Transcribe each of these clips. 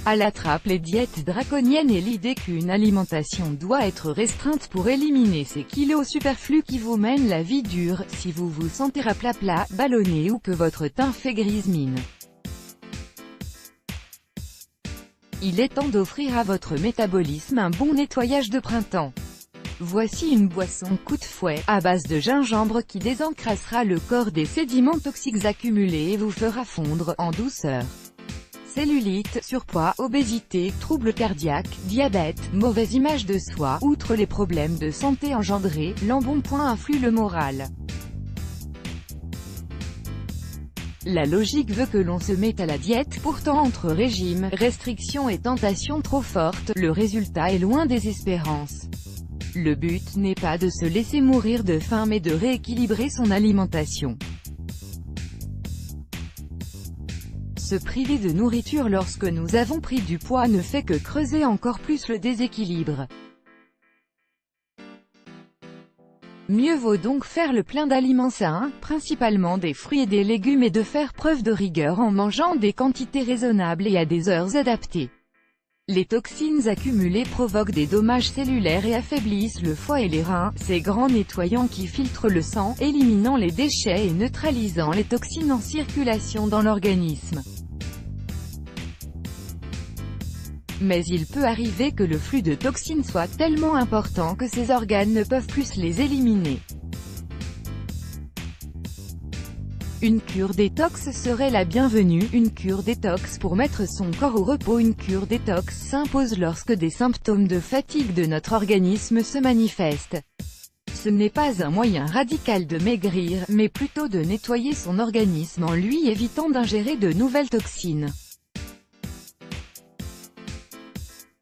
À la trappe les diètes draconiennes et l'idée qu'une alimentation doit être restreinte pour éliminer ces kilos superflus qui vous mènent la vie dure, si vous vous sentez raplapla, ballonné ou que votre teint fait grise mine. Il est temps d'offrir à votre métabolisme un bon nettoyage de printemps. Voici une boisson coup de fouet, à base de gingembre qui désencrassera le corps des sédiments toxiques accumulés et vous fera fondre en douceur. Cellulite, surpoids, obésité, troubles cardiaques, diabète, mauvaise image de soi, outre les problèmes de santé engendrés, l'embonpoint influe le moral. La logique veut que l'on se mette à la diète, pourtant entre régime, restriction et tentation trop forte, le résultat est loin des espérances. Le but n'est pas de se laisser mourir de faim mais de rééquilibrer son alimentation. Se priver de nourriture lorsque nous avons pris du poids ne fait que creuser encore plus le déséquilibre. Mieux vaut donc faire le plein d'aliments sains, principalement des fruits et des légumes et de faire preuve de rigueur en mangeant des quantités raisonnables et à des heures adaptées. Les toxines accumulées provoquent des dommages cellulaires et affaiblissent le foie et les reins, ces grands nettoyants qui filtrent le sang, éliminant les déchets et neutralisant les toxines en circulation dans l'organisme. Mais il peut arriver que le flux de toxines soit tellement important que ces organes ne peuvent plus les éliminer. Une cure détox serait la bienvenue, une cure détox pour mettre son corps au repos. Une cure détox s'impose lorsque des symptômes de fatigue de notre organisme se manifestent. Ce n'est pas un moyen radical de maigrir, mais plutôt de nettoyer son organisme en lui évitant d'ingérer de nouvelles toxines.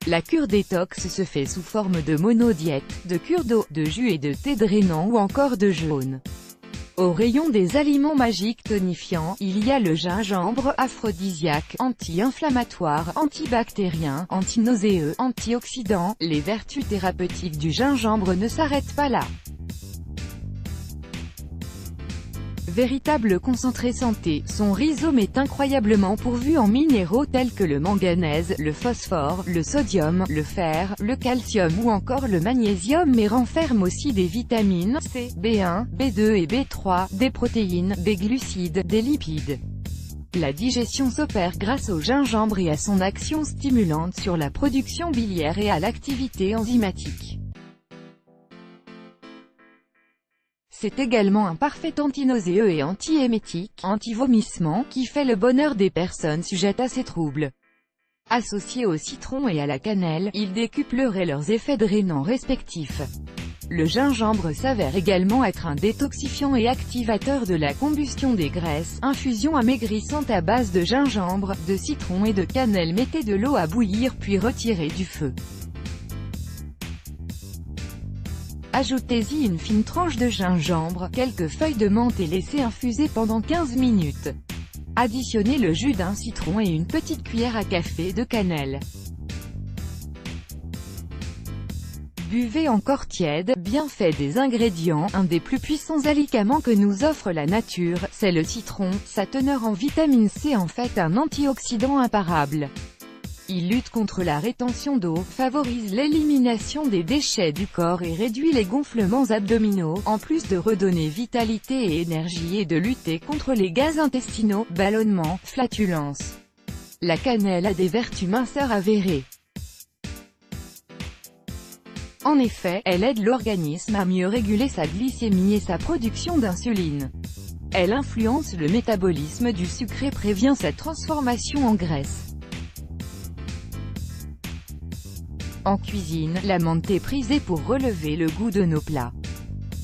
La cure détox se fait sous forme de monodiète, de cure d'eau, de jus et de thé drainant ou encore de jeûne. Au rayon des aliments magiques tonifiants, il y a le gingembre, aphrodisiaque, anti-inflammatoire, antibactérien, antinauséeux, antioxydant. Les vertus thérapeutiques du gingembre ne s'arrêtent pas là. Véritable concentré santé, son rhizome est incroyablement pourvu en minéraux tels que le manganèse, le phosphore, le sodium, le fer, le calcium ou encore le magnésium, mais renferme aussi des vitamines C, B1, B2 et B3, des protéines, des glucides, des lipides. La digestion s'opère grâce au gingembre et à son action stimulante sur la production biliaire et à l'activité enzymatique. C'est également un parfait antinauséeux et anti-émétique, anti-vomissement, qui fait le bonheur des personnes sujettes à ces troubles. Associé au citron et à la cannelle, il décuplerait leurs effets drainants respectifs. Le gingembre s'avère également être un détoxifiant et activateur de la combustion des graisses. Infusion amaigrissante à base de gingembre, de citron et de cannelle. Mettez de l'eau à bouillir puis retirez du feu. Ajoutez-y une fine tranche de gingembre, quelques feuilles de menthe et laissez infuser pendant 15 minutes. Additionnez le jus d'un citron et une petite cuillère à café de cannelle. Buvez encore tiède. Bienfait des ingrédients. Un des plus puissants alicaments que nous offre la nature, c'est le citron. Sa teneur en vitamine C en fait un antioxydant imparable. Il lutte contre la rétention d'eau, favorise l'élimination des déchets du corps et réduit les gonflements abdominaux, en plus de redonner vitalité et énergie et de lutter contre les gaz intestinaux, ballonnements, flatulences. La cannelle a des vertus minceurs avérées. En effet, elle aide l'organisme à mieux réguler sa glycémie et sa production d'insuline. Elle influence le métabolisme du sucre et prévient sa transformation en graisse. En cuisine, la menthe est prisée pour relever le goût de nos plats.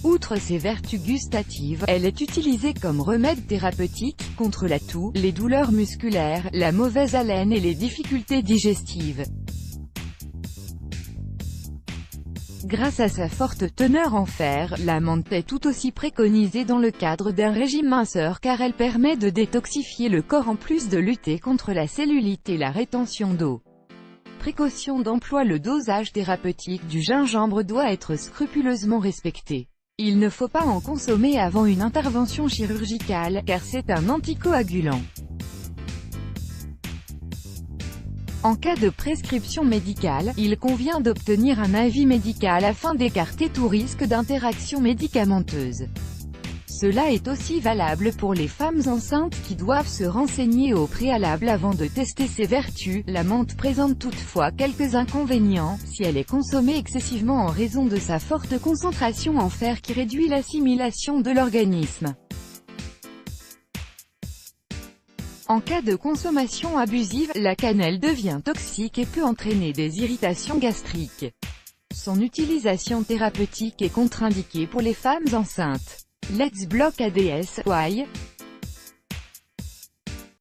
Outre ses vertus gustatives, elle est utilisée comme remède thérapeutique, contre la toux, les douleurs musculaires, la mauvaise haleine et les difficultés digestives. Grâce à sa forte teneur en fer, la menthe est tout aussi préconisée dans le cadre d'un régime minceur car elle permet de détoxifier le corps en plus de lutter contre la cellulite et la rétention d'eau. Précaution d'emploi. Le dosage thérapeutique du gingembre doit être scrupuleusement respecté. Il ne faut pas en consommer avant une intervention chirurgicale, car c'est un anticoagulant. En cas de prescription médicale, il convient d'obtenir un avis médical afin d'écarter tout risque d'interaction médicamenteuse. Cela est aussi valable pour les femmes enceintes qui doivent se renseigner au préalable avant de tester ses vertus. La menthe présente toutefois quelques inconvénients, si elle est consommée excessivement en raison de sa forte concentration en fer qui réduit l'assimilation de l'organisme. En cas de consommation abusive, la cannelle devient toxique et peut entraîner des irritations gastriques. Son utilisation thérapeutique est contre-indiquée pour les femmes enceintes. Let's block ADS, why?